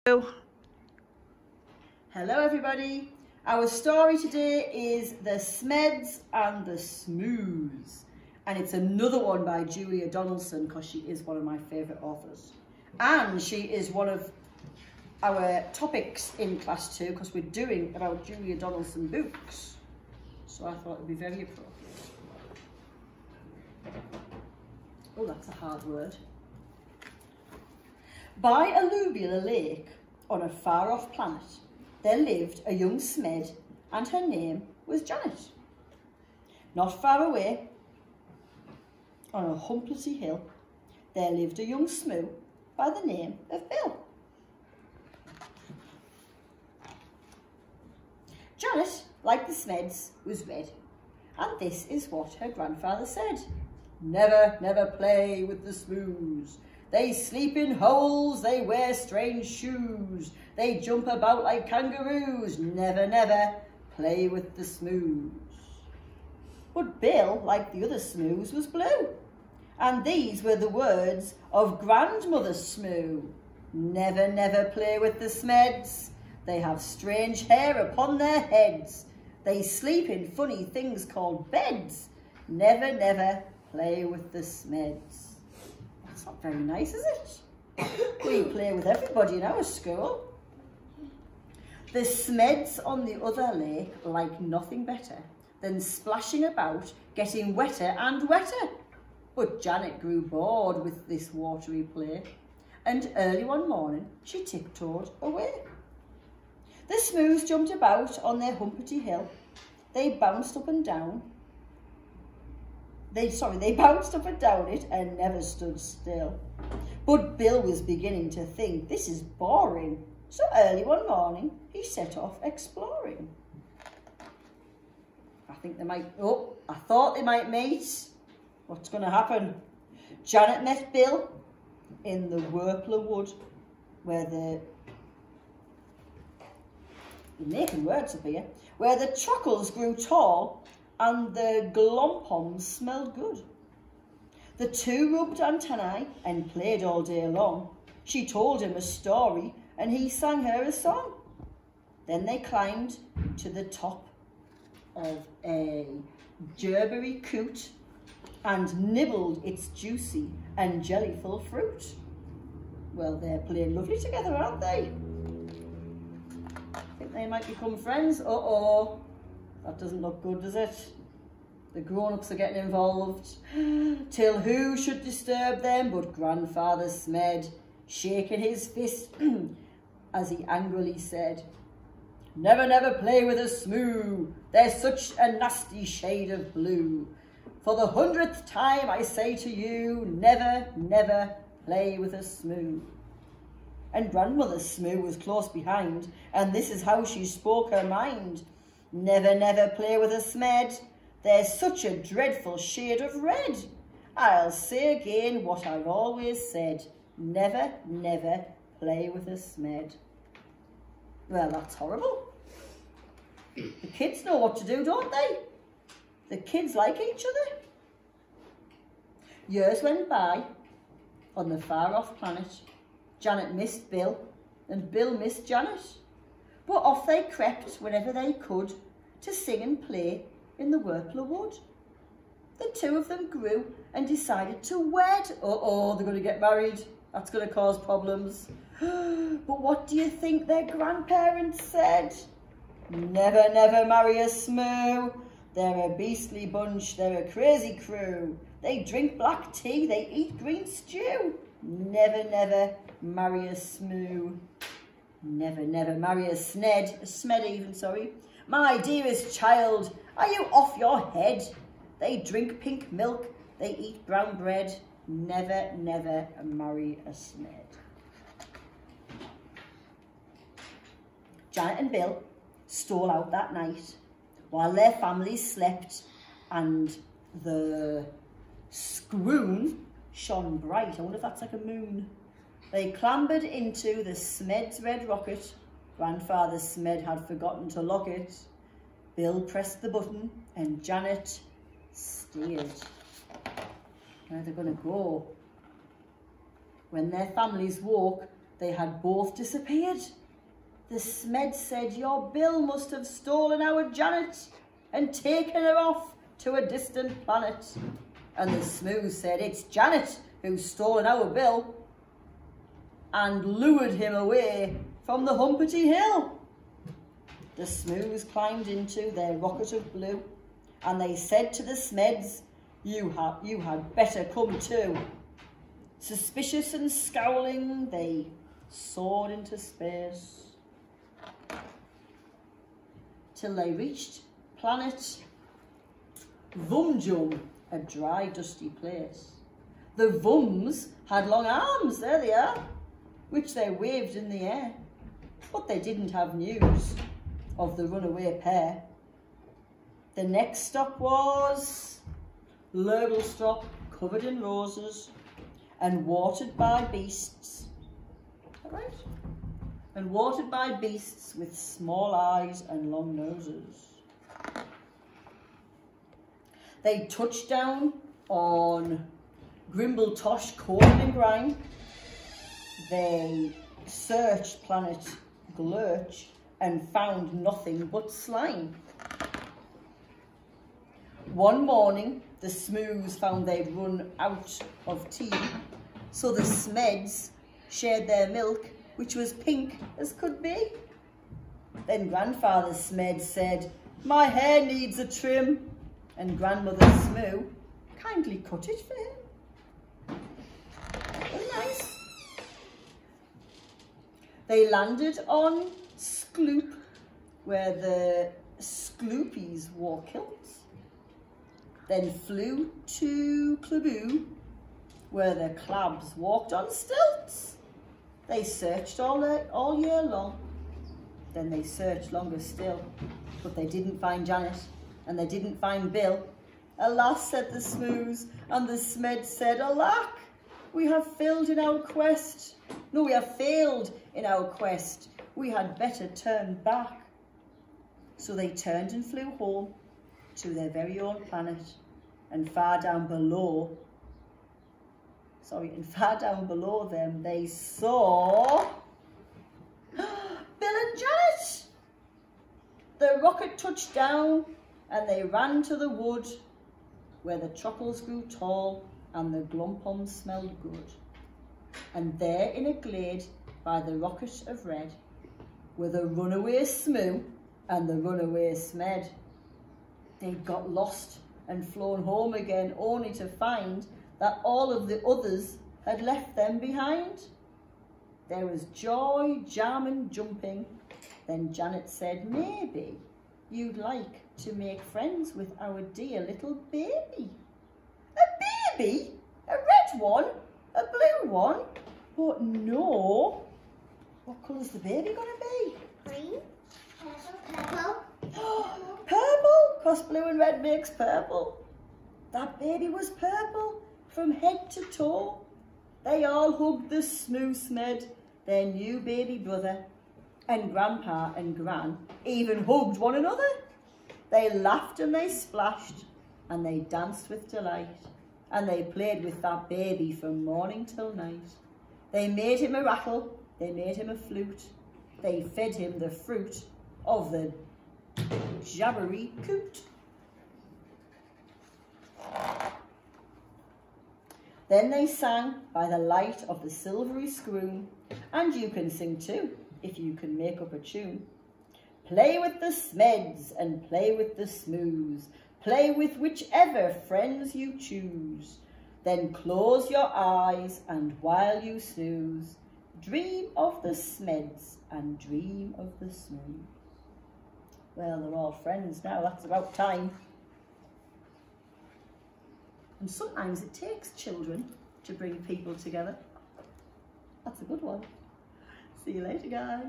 Hello everybody, our story today is The Smeds and the Smooths, and it's another one by Julia Donaldson because she is one of my favourite authors and she is one of our topics in class 2 because we're doing about Julia Donaldson books, so I thought it would be very appropriate. Oh, that's a hard word. By alluvial lake on a far-off planet, there lived a young smed, and her name was Janet. Not far away, on a humplety hill, there lived a young smoo by the name of Bill. Janet, like the smeds, was red, and this is what her grandfather said. Never, never play with the smoos. They sleep in holes, they wear strange shoes, they jump about like kangaroos. Never, never play with the smoos. But Bill, like the other smoos, was blue. And these were the words of Grandmother Smoo. Never, never play with the smeds. They have strange hair upon their heads. They sleep in funny things called beds. Never, never play with the smeds. That's not very nice, is it? We play with everybody in our school. The smeds on the other lake like nothing better than splashing about, getting wetter and wetter. But Janet grew bored with this watery play, and early one morning she tiptoed away. The smoos jumped about on their humpety hill. They bounced up and down. They bounced up and down it and never stood still. But Bill was beginning to think this is boring. So early one morning, he set off exploring. I thought they might meet. What's going to happen? Janet met Bill in the Wurpler Wood, where you're making words up here, where the truckles grew tall and the glompoms smelled good. The two rubbed antennae and played all day long. She told him a story and he sang her a song. Then they climbed to the top of a gerberry coot and nibbled its juicy and jellyful fruit. Well, they're playing lovely together, aren't they? I think they might become friends. Uh-oh. That doesn't look good, does it? The grown-ups are getting involved. Till who should disturb them but Grandfather Smed, shaking his fist as he angrily said, "Never, never play with a smoo. They're such a nasty shade of blue. For the 100th time I say to you, never, never play with a smoo." And Grandmother Smoo was close behind, and this is how she spoke her mind. "Never, never play with a smed. They're such a dreadful shade of red. I'll say again what I've always said. Never, never play with a smed." Well, that's horrible. The kids know what to do, don't they? The kids like each other. Years went by on the far-off planet. Janet missed Bill and Bill missed Janet. But off they crept whenever they could to sing and play in the Wurpler Wood. The two of them grew and decided to wed. Uh-oh, they're going to get married. That's going to cause problems. But what do you think their grandparents said? Never, never marry a smoo. They're a beastly bunch, they're a crazy crew. They drink black tea, they eat green stew. Never, never marry a smoo. Never, never marry a smed even, sorry. My dearest child, are you off your head? They drink pink milk, they eat brown bread. Never, never marry a smed. Janet and Bill stole out that night while their families slept and the scroon shone bright. I wonder if that's like a moon. They clambered into the Smed's red rocket. Grandfather Smed had forgotten to lock it. Bill pressed the button and Janet steered. Where they're going to go. When their families woke, they had both disappeared. The smeds said, your Bill must have stolen our Janet and taken her off to a distant planet. And the smooths said, it's Janet who's stolen our Bill and lured him away from the Humpety Hill. The smooths climbed into their rocket of blue and they said to the smeds, you had better come too. Suspicious and scowling, they soared into space till they reached planet Vumjum, a dry, dusty place. The Vums had long arms, there they are, which they waved in the air, but they didn't have news of the runaway pair. The next stop was Lurglestrop, covered in roses and watered by beasts. Is that right? And watered by beasts with small eyes and long noses. They touched down on Grimbletosh, Corbin and Grime. They searched planet Glurch and found nothing but slime. One morning, the smooths found they'd run out of tea, so the smeds shared their milk, which was pink as could be. Then Grandfather Smed said, my hair needs a trim, and Grandmother Smoo kindly cut it for him. Very nice. They landed on Skloop, where the Skloopies wore kilts. Then flew to Klaboo, where the Clabs walked on stilts. They searched all year long. Then they searched longer still, but they didn't find Janet, and they didn't find Bill. Alas, said the smooths, and the smeds said, alack, we have failed in our quest. No, we have failed in our quest. We had better turn back. So they turned and flew home to their very own planet, and far down below them they saw Bill and Janet. The rocket touched down and they ran to the wood where the truffles grew tall and the glumpums smelled good. And there in a glade by the rocket of red were the runaway Smoo and the runaway Smed. They'd got lost and flown home again, only to find that all of the others had left them behind. There was joy, jam and jumping. Then Janet said, maybe you'd like to make friends with our dear little baby. A baby? A red one? A blue one? But no. What colour's the baby going to be? Green, purple. Purple, because blue and red makes purple. That baby was purple from head to toe. They all hugged the Smoo Smed, their new baby brother, and Grandpa and Gran even hugged one another. They laughed and they splashed and they danced with delight, and they played with that baby from morning till night. They made him a rattle, they made him a flute, they fed him the fruit of the jabbery coot. Then they sang by the light of the silvery scroon, and you can sing too, if you can make up a tune. Play with the smeds and play with the smoos, play with whichever friends you choose. Then close your eyes and while you snooze, dream of the smeds and dream of the smoos. Well, they're all friends now, that's about time. And sometimes it takes children to bring people together. That's a good one. See you later, guys.